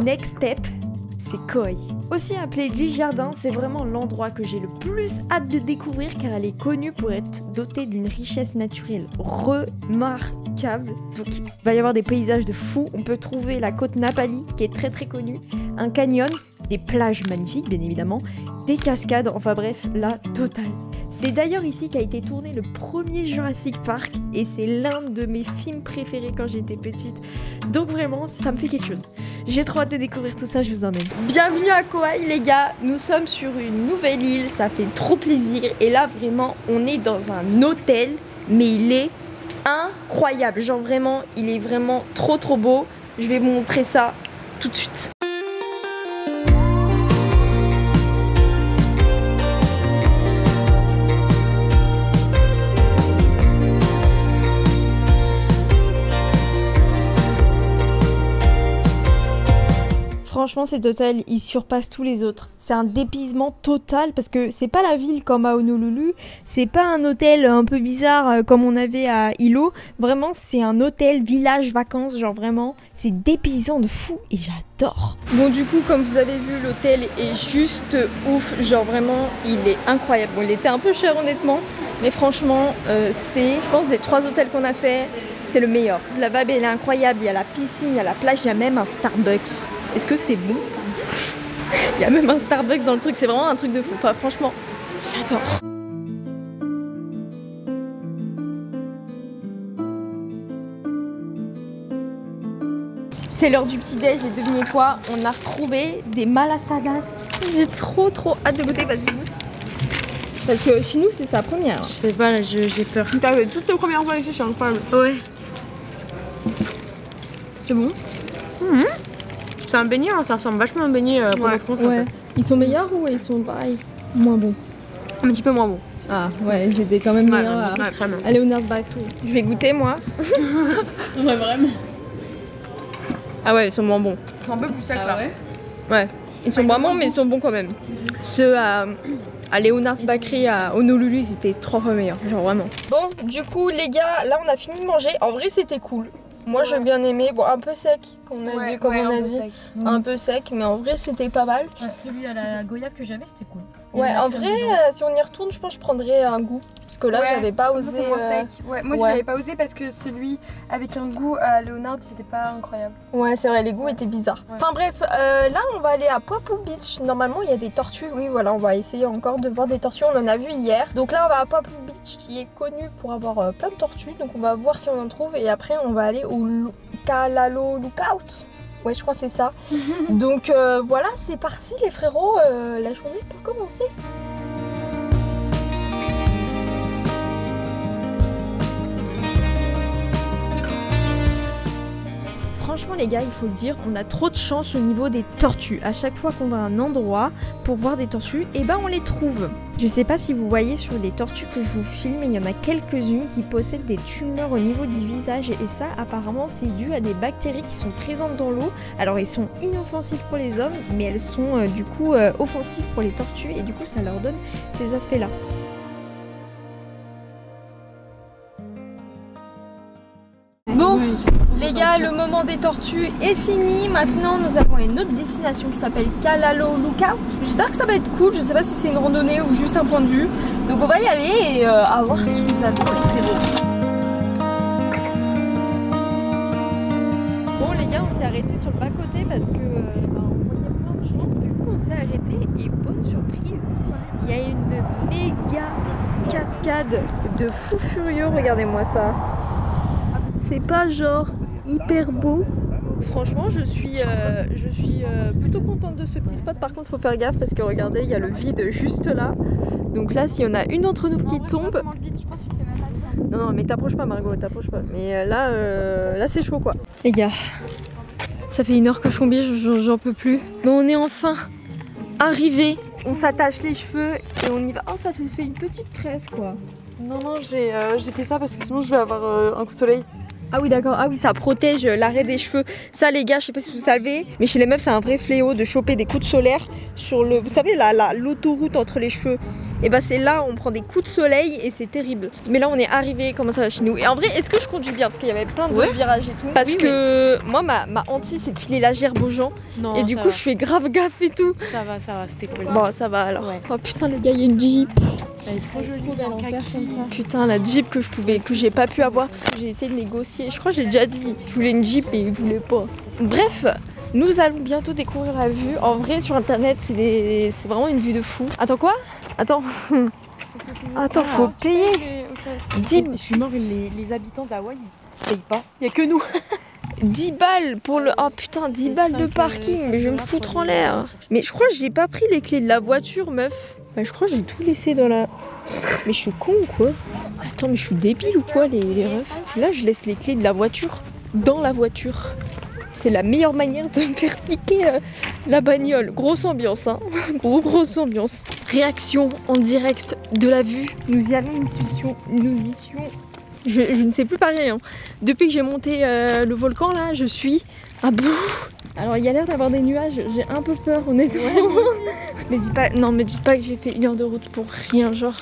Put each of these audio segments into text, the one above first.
next step, c'est Kauai. Aussi appelé l'île Jardin, c'est vraiment l'endroit que j'ai le plus hâte de découvrir car elle est connue pour être dotée d'une richesse naturelle remarquable. Donc il va y avoir des paysages de fou. On peut trouver la côte Napali qui est très connue, un canyon, des plages magnifiques bien évidemment, des cascades, enfin bref, la totale. C'est d'ailleurs ici qu'a été tourné le premier Jurassic Park et c'est l'un de mes films préférés quand j'étais petite. Donc vraiment, ça me fait quelque chose. J'ai trop hâte de découvrir tout ça, je vous emmène. Bienvenue à Kauai les gars, nous sommes sur une nouvelle île, ça fait trop plaisir. Et là vraiment, on est dans un hôtel, mais il est incroyable. Genre vraiment, il est vraiment trop beau. Je vais vous montrer ça tout de suite. Franchement cet hôtel il surpasse tous les autres. C'est un dépaysement total parce que c'est pas la ville comme à Honolulu, c'est pas un hôtel un peu bizarre comme on avait à Hilo. Vraiment c'est un hôtel village vacances, genre vraiment c'est dépaysant de fou et j'adore. Bon du coup comme vous avez vu l'hôtel est juste ouf, genre vraiment il est incroyable. Bon il était un peu cher honnêtement mais franchement c'est je pense des 3 hôtels qu'on a fait c'est le meilleur. La vibe elle est incroyable, il y a la piscine, il y a la plage, il y a même un Starbucks. Est-ce que c'est bon? Il y a même un Starbucks dans le truc, c'est vraiment un truc de fou. Enfin, franchement, j'adore. C'est l'heure du petit-déj et devinez quoi? On a retrouvé des malasadas. J'ai trop hâte de goûter, vas-y goûte. Parce que chez nous c'est sa première. Je sais pas là, j'ai peur. T'as fait toutes tes premières fois ici, c'est incroyable. Ouais. C'est bon. C'est un beignet, hein, ça ressemble vachement à un beignet pour la France. Ouais. Ils sont meilleurs ou ils sont pareils? Moins bons. Un petit peu moins bon. Ah ouais, ils étaient quand même meilleurs à Leonard's Bakery. Je vais goûter moi. Ouais, vraiment. Ah ouais, ils sont moins bons. Ils sont un peu plus secs là. Ouais. Ils sont moins bons mais ils sont bons quand même. Ceux à Leonard's Bakery à Honolulu, c'était 3 fois meilleurs, genre vraiment. Bon, du coup les gars, là on a fini de manger. En vrai c'était cool. Moi j'ai bien aimé, bon un peu sec comme on a dit, comme on a dit. Un peu sec, mais en vrai c'était pas mal. Celui à la goyave que j'avais c'était cool. Ouais, en vrai si on y retourne, je pense que je prendrais un goût. Parce que là j'avais pas osé. C'est moins sec. Ouais, moi aussi j'avais pas osé parce que celui avec un goût à Leonard il était pas incroyable. Ouais c'est vrai, les goûts étaient bizarres. Ouais. Enfin bref, là on va aller à Papou Beach. Normalement il y a des tortues, oui voilà, on va essayer encore de voir des tortues, on en a vu hier. Donc là on va à Papou Beach qui est connu pour avoir plein de tortues. Donc on va voir si on en trouve et après on va aller au Kalalo Lookout. Ouais je crois que c'est ça. Donc voilà c'est parti les frérots, la journée peut commencer. Franchement les gars, il faut le dire, on a trop de chance au niveau des tortues. À chaque fois qu'on va à un endroit pour voir des tortues, et ben on les trouve. Je sais pas si vous voyez sur les tortues que je vous filme, il y en a quelques-unes qui possèdent des tumeurs au niveau du visage et ça apparemment c'est dû à des bactéries qui sont présentes dans l'eau. Alors elles sont inoffensives pour les hommes mais elles sont du coup offensives pour les tortues et du coup ça leur donne ces aspects-là. Bon, les gars, le moment des tortues est fini. Maintenant, nous avons une autre destination qui s'appelle Kalalo Lookout. J'espère que ça va être cool. Je sais pas si c'est une randonnée ou juste un point de vue. Donc on va y aller et à voir ce qui nous attend, les frérots. Bon, les gars, on s'est arrêté sur le bas-côté parce que on voyait plein de gens. Du coup, on s'est arrêté et bonne surprise, il y a une méga cascade de fou furieux. Regardez-moi ça. C'est pas genre hyper beau. Franchement je suis plutôt contente de ce petit spot. Par contre faut faire gaffe parce que regardez il y a le vide juste là. Donc là s'il y en a une d'entre nous qui tombe. Non mais t'approches pas Margot, t'approches pas. Mais là c'est chaud quoi. Les gars, ça fait 1 heure que je combine, j'en peux plus. Mais on est enfin arrivé. On s'attache les cheveux et on y va. Oh ça fait une petite tresse quoi. Non j'ai fait ça parce que sinon je vais avoir un coup de soleil. Ah oui d'accord, ah oui ça protège l'arrêt des cheveux. Ça les gars, je sais pas si vous savez, mais chez les meufs c'est un vrai fléau de choper des coups de solaire sur le, vous savez l'autoroute entre les cheveux. et bah c'est là où on prend des coups de soleil et c'est terrible. Mais là on est arrivé, comment ça va chez nous? Et en vrai, est-ce que je conduis bien? Parce qu'il y avait plein de virages et tout. Parce que moi ma hantise c'est de filer la gerbe aux gens. Non, et du coup je fais grave gaffe et tout. Ça va, c'était cool. Bon ça va alors. Ouais. Oh putain les gars, il y a une Jeep. Elle est trop jolie, Putain la Jeep que j'ai pas pu avoir parce que j'ai essayé de négocier. Je crois que j'ai déjà dit. Je voulais une Jeep et ils voulaient pas. Bref. Nous allons bientôt découvrir la vue. En vrai, sur internet, c'est vraiment une vue de fou. Attends, quoi? Attends. Attends, faut payer. 10... Je suis mort, les habitants d'Hawaï, ils payent pas. Il y a que nous. 10 balles pour le... Oh putain, 10 balles de parking. Mais je vais me foutre en l'air. Mais je crois que j'ai pas pris les clés de la voiture, meuf. Bah, je crois que j'ai tout laissé dans la... Mais je suis con ou quoi? Attends, mais je suis débile ou quoi, les refs? Là, je laisse les clés de la voiture dans la voiture. C'est la meilleure manière de me faire piquer la bagnole. Grosse ambiance, hein. Grosse ambiance. Réaction en direct de la vue. Nous y allons, nous y sommes. Je ne sais plus parler. Hein. Depuis que j'ai monté le volcan, là, je suis à bout. Alors, il y a l'air d'avoir des nuages. J'ai un peu peur, honnêtement. Mais dites pas, non, me dites pas que j'ai fait 1 heure de route pour rien, genre.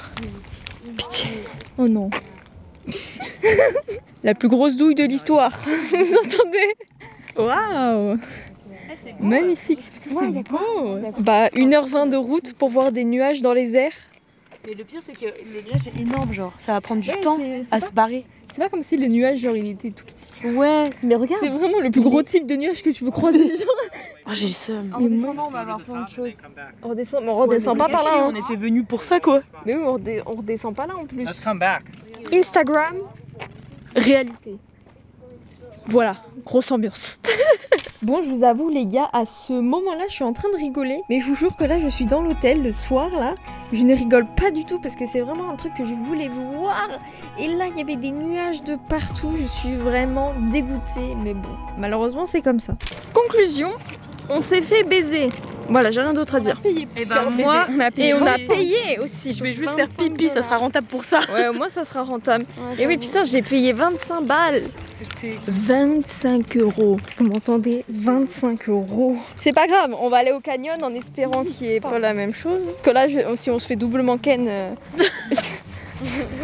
Pitié. Oh non. La plus grosse douille de l'histoire. Vous entendez? Waouh! Magnifique, c'est beau! Bah 1h20 de route pour voir des nuages dans les airs. Et le pire c'est que le nuage est énorme, genre ça va prendre du temps à se barrer. C'est pas comme si le nuage genre il était tout petit. Ouais, mais regarde! C'est vraiment le plus gros type de nuage que tu peux croiser. Oh, j'ai le seum. En descendant on va avoir plein de choses. On redescend pas par là. Hein. On était venus pour ça quoi. Mais oui, on redescend pas là en plus. Let's come back. Instagram, réalité. Voilà, grosse ambiance. Bon, je vous avoue les gars, à ce moment-là, je suis en train de rigoler. Mais je vous jure que là, je suis dans l'hôtel le soir, là. Je ne rigole pas du tout parce que c'est vraiment un truc que je voulais voir. Et là, il y avait des nuages de partout. Je suis vraiment dégoûtée. Mais bon, malheureusement, c'est comme ça. Conclusion, on s'est fait baiser. Voilà, j'ai rien d'autre à dire. Et ben moi, on a payé aussi. Je vais juste faire pipi, ça sera rentable pour ça. Ouais, au moins ça sera rentable. Ouais, et oui, putain, j'ai payé 25 balles. C'était 25 €. Vous m'entendez? 25 €. C'est pas grave, on va aller au canyon en espérant qu'il n'y ait pas la même chose. Parce que là, si on se fait doublement ken...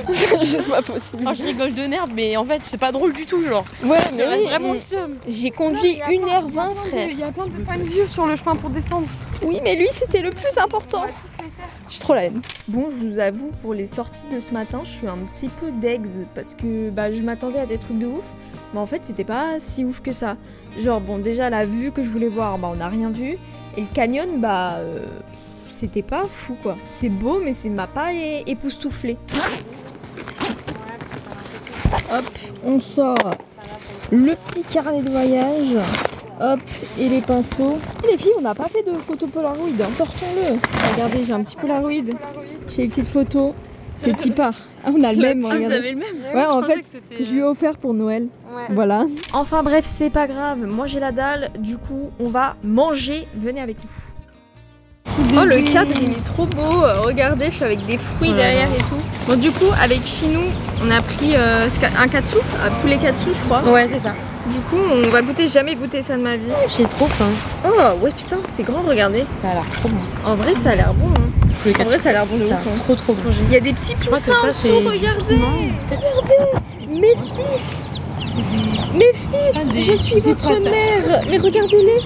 c'est juste pas possible. Oh, je rigole de nerfs, mais en fait, c'est pas drôle du tout, genre. Ouais, mais j'aurais oui, vraiment le seum. J'ai conduit 1h20, frère. Il y a plein de points de vue sur le chemin pour descendre. Oui, mais lui, c'était le plus important. J'ai trop la haine. Bon, je vous avoue, pour les sorties de ce matin, je suis un petit peu d'ex parce que bah, je m'attendais à des trucs de ouf. Mais en fait, c'était pas si ouf que ça. Genre, bon, déjà, la vue que je voulais voir, bah, on n'a rien vu. Et le canyon, bah... c'était pas fou quoi. C'est beau mais ça m'a pas époustouflé. Hop, on sort le petit carnet de voyage. Hop, et les pinceaux. Et les filles, on n'a pas fait de photo Polaroid, torchons-le. Regardez, j'ai un petit Polaroid. J'ai une petite photo. C'est Tipar. Ah, on a le même, regardez. Vous avez le même? Ouais, en fait, je lui ai offert pour Noël. Ouais. Voilà. Enfin bref, c'est pas grave. Moi j'ai la dalle. Du coup, on va manger. Venez avec nous. Oh le cadre il est trop beau, regardez je suis avec des fruits derrière et tout. Bon du coup avec Chinou on a pris un katsu, un poulet katsu je crois. Ouais c'est ça. Du coup on va goûter, jamais goûté ça de ma vie. J'ai trop faim. Oh ouais putain c'est grand regardez. Ça a l'air trop bon. En vrai ça a l'air bon hein. En vrai ça a l'air bon de ouf. Trop trop bon. Il y a des petits poussins en dessous, regardez. Regardez mes fils. Mes fils, je suis votre mère. Mais regardez-les.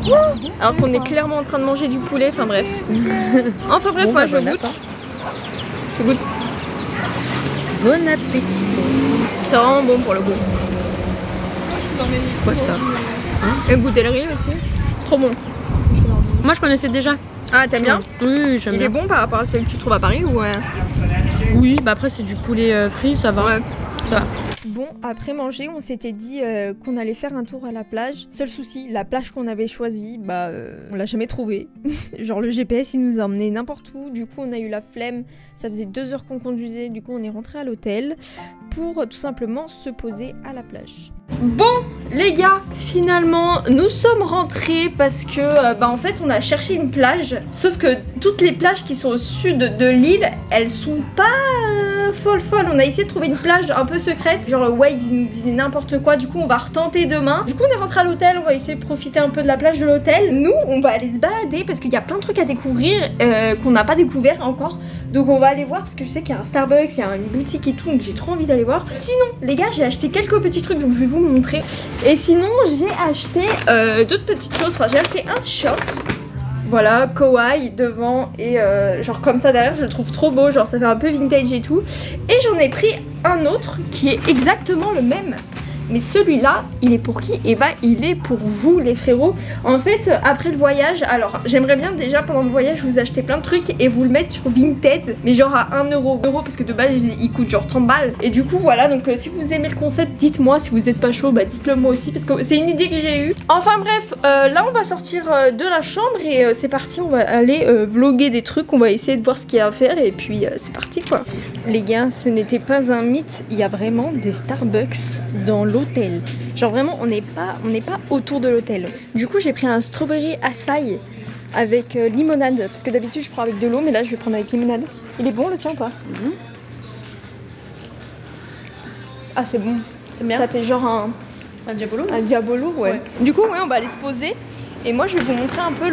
Oh alors qu'on est clairement en train de manger du poulet, enfin bref. Enfin bref, bon, moi je goûte. Je goûte. Bon appétit. C'est vraiment bon pour le goût. C'est quoi ça hein? Et goûter le riz aussi. Trop bon. Moi je connaissais déjà. Ah t'aimes bien? Oui, j'aime bien. Il est bon par rapport à celui que tu trouves à Paris ou Oui, bah après c'est du poulet frit, ça va. Ouais. Ça va. Bon, après manger, on s'était dit qu'on allait faire un tour à la plage. Seul souci, la plage qu'on avait choisie, bah, on l'a jamais trouvée. Genre le GPS, il nous a emmené n'importe où. Du coup, on a eu la flemme. Ça faisait 2 heures qu'on conduisait. Du coup, on est rentré à l'hôtel pour tout simplement se poser à la plage. Bon, les gars, finalement, nous sommes rentrés parce que, bah, en fait, on a cherché une plage. Sauf que toutes les plages qui sont au sud de l'île, elles sont pas folle. On a essayé de trouver une plage un peu secrète. Genre Waze il nous disait n'importe quoi. Du coup on va retenter demain. Du coup on est rentré à l'hôtel. On va essayer de profiter un peu de la plage de l'hôtel. Nous on va aller se balader parce qu'il y a plein de trucs à découvrir qu'on n'a pas découvert encore. Donc on va aller voir parce que je sais qu'il y a un Starbucks, il y a une boutique et tout. Donc j'ai trop envie d'aller voir. Sinon les gars j'ai acheté quelques petits trucs donc je vais vous montrer. Et sinon j'ai acheté d'autres petites choses. Enfin j'ai acheté un t-shirt. Voilà, kawaii devant et genre comme ça derrière, je le trouve trop beau, genre ça fait un peu vintage et tout. Et j'en ai pris un autre qui est exactement le même. Mais celui-là, il est pour qui? Et bah il est pour vous les frérots. En fait, après le voyage, alors j'aimerais bien déjà pendant le voyage vous acheter plein de trucs et vous le mettre sur Vinted, mais genre à 1 euro. Parce que de base il coûte genre 30 balles. Et du coup voilà, donc si vous aimez le concept, dites-moi. Si vous êtes pas chaud, bah dites-le moi aussi parce que c'est une idée que j'ai eue. Enfin bref, là on va sortir de la chambre et c'est parti, on va aller vlogger des trucs. On va essayer de voir ce qu'il y a à faire et puis c'est parti quoi. Les gars, ce n'était pas un mythe, il y a vraiment des Starbucks dans l'hôtel. Genre vraiment on n'est pas autour de l'hôtel. Du coup j'ai pris un strawberry açaï avec limonade parce que d'habitude je prends avec de l'eau mais là je vais prendre avec limonade. Il est bon le tien ou pas? Ah c'est bon. Bien. Ça fait genre un diabolo. Un diabolo ouais. Du coup ouais on va aller se poser et moi je vais vous montrer un peu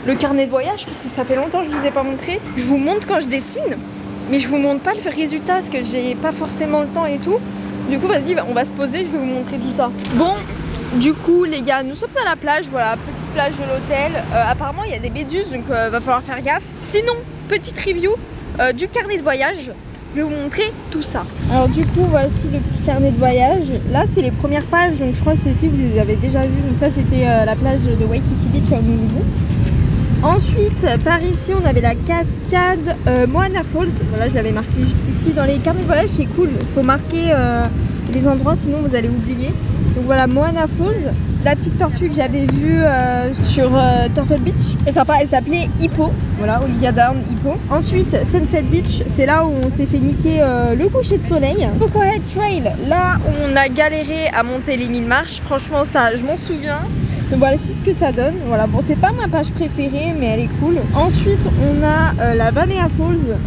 le carnet de voyage parce que ça fait longtemps que je vous ai pas montré. Je vous montre quand je dessine mais je vous montre pas le résultat parce que j'ai pas forcément le temps et tout. Du coup vas-y on va se poser, je vais vous montrer tout ça. Bon du coup les gars nous sommes à la plage, voilà petite plage de l'hôtel. Apparemment il y a des méduses donc va falloir faire gaffe. Sinon petite review du carnet de voyage. Je vais vous montrer tout ça. Alors du coup voici le petit carnet de voyage. Là c'est les premières pages donc je crois que celles-ci vous les avez déjà vues. Donc ça c'était la plage de Waikiki Beach à Honolulu. Ensuite par ici on avait la cascade Moana Falls. Voilà je l'avais marqué juste ici. Dans les carnets de voyage c'est cool, il faut marquer les endroits sinon vous allez oublier. Donc voilà Moana Falls. La petite tortue que j'avais vue sur Turtle Beach est sympa, elle s'appelait Hippo. Voilà Olivia Down Hippo. Ensuite Sunset Beach, c'est là où on s'est fait niquer le coucher de soleil. Cocohead Trail, là où on a galéré à monter les 1000 marches. Franchement ça je m'en souviens. Donc voilà c'est ce que ça donne. Voilà bon c'est pas ma page préférée mais elle est cool. Ensuite on a la Vanea Falls,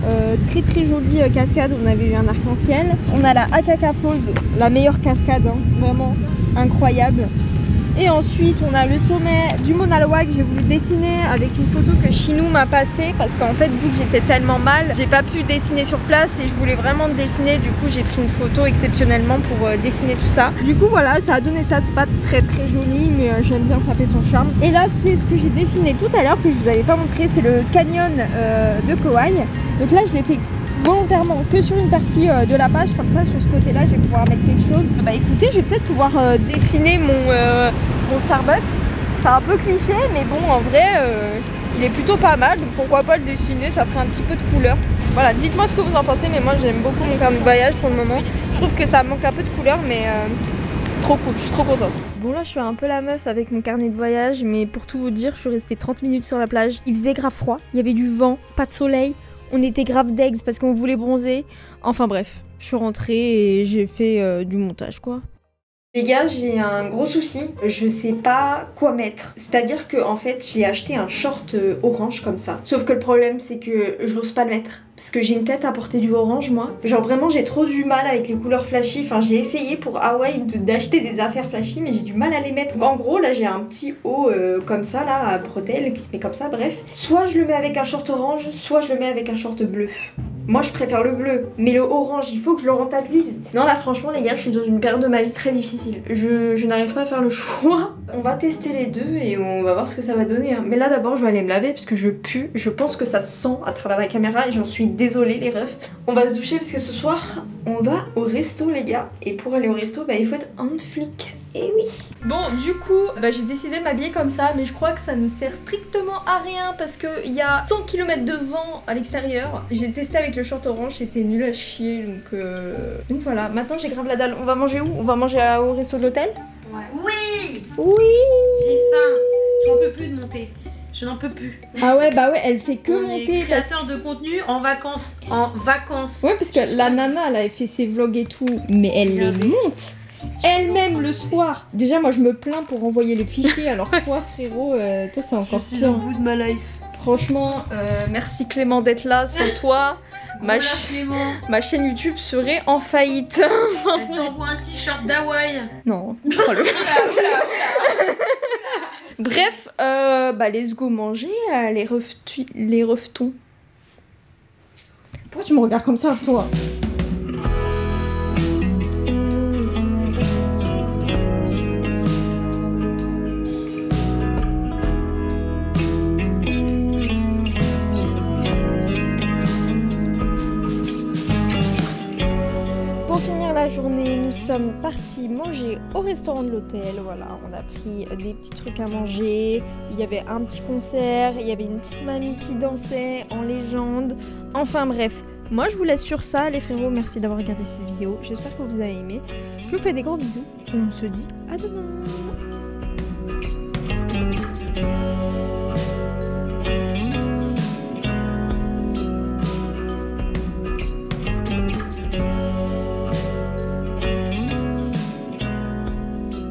très jolie cascade, on avait eu un arc-en-ciel. On a la Akaka Falls, la meilleure cascade hein, vraiment incroyable. Et ensuite on a le sommet du Mauna Loa que j'ai voulu dessiner avec une photo que Chinou m'a passée parce qu'en fait vu que j'étais tellement mal j'ai pas pu dessiner sur place et je voulais vraiment dessiner. Du coup j'ai pris une photo exceptionnellement pour dessiner tout ça. Du coup voilà ça a donné ça, c'est pas très joli mais j'aime bien, ça fait son charme. Et là c'est ce que j'ai dessiné tout à l'heure que je vous avais pas montré, c'est le canyon de Kauai. Donc là je l'ai fait volontairement que sur une partie de la page, comme ça sur ce côté là je vais pouvoir mettre quelque chose. Bah écoutez je vais peut-être pouvoir dessiner mon Starbucks. C'est un peu cliché mais bon en vrai il est plutôt pas mal donc pourquoi pas le dessiner, ça ferait un petit peu de couleur. Voilà dites-moi ce que vous en pensez mais moi j'aime beaucoup mon carnet de voyage pour le moment. Je trouve que ça manque un peu de couleur mais trop cool, je suis trop contente. Bon là je suis un peu la meuf avec mon carnet de voyage mais pour tout vous dire je suis restée 30 minutes sur la plage. Il faisait grave froid, il y avait du vent, pas de soleil. On était grave d'eggs parce qu'on voulait bronzer. Enfin bref, je suis rentrée et j'ai fait du montage quoi. Les gars, j'ai un gros souci, je sais pas quoi mettre. C'est-à-dire que en fait, j'ai acheté un short orange comme ça. Sauf que le problème, c'est que j'ose pas le mettre. Parce que j'ai une tête à porter du orange, moi. Genre vraiment, j'ai trop du mal avec les couleurs flashy. Enfin, j'ai essayé pour Hawaï d'acheter des affaires flashy, mais j'ai du mal à les mettre. Donc, en gros, là, j'ai un petit haut comme ça, là, à bretelles, qui se met comme ça, bref. Soit je le mets avec un short orange, soit je le mets avec un short bleu. Moi je préfère le bleu, mais le orange il faut que je le rentabilise. Non là franchement les gars je suis dans une période de ma vie très difficile. Je n'arrive pas à faire le choix. On va tester les deux et on va voir ce que ça va donner hein. Mais là d'abord je vais aller me laver parce que je pue. Je pense que ça se sent à travers la caméra et j'en suis désolée les refs. On va se doucher parce que ce soir on va au resto les gars. Et pour aller au resto bah il faut être un flic. Et oui. Bon du coup j'ai décidé de m'habiller comme ça mais je crois que ça ne sert strictement à rien parce qu'il y a 100 km de vent à l'extérieur. J'ai testé avec le short orange, c'était nul à chier donc voilà, maintenant j'ai grave la dalle. On va manger où? On va manger au resto de l'hôtel? Ouais. Oui. Oui. J'ai faim, j'en peux plus de monter. Je n'en peux plus. Ah ouais bah ouais elle fait que on monter. est créateur de contenu en vacances. Ouais parce que la nana elle avait fait ses vlogs et tout mais elle les monte elle-même le soir. Déjà moi je me plains pour envoyer les fichiers alors toi frérot toi c'est encore je suis pire. au bout de ma life. Franchement, merci Clément d'être là. Sans toi, ma chaîne YouTube serait en faillite. Elle t'envoie un t-shirt d'Hawaï. Non, prends-le. Bref, let's go manger les reftons. Pourquoi tu me regardes comme ça, toi? Journée, nous sommes partis manger au restaurant de l'hôtel. Voilà, on a pris des petits trucs à manger. Il y avait un petit concert, il y avait une petite mamie qui dansait en légende. Enfin bref, moi je vous laisse sur ça les frérots. Merci d'avoir regardé cette vidéo. J'espère que vous avez aimé. Je vous fais des gros bisous et on se dit à demain.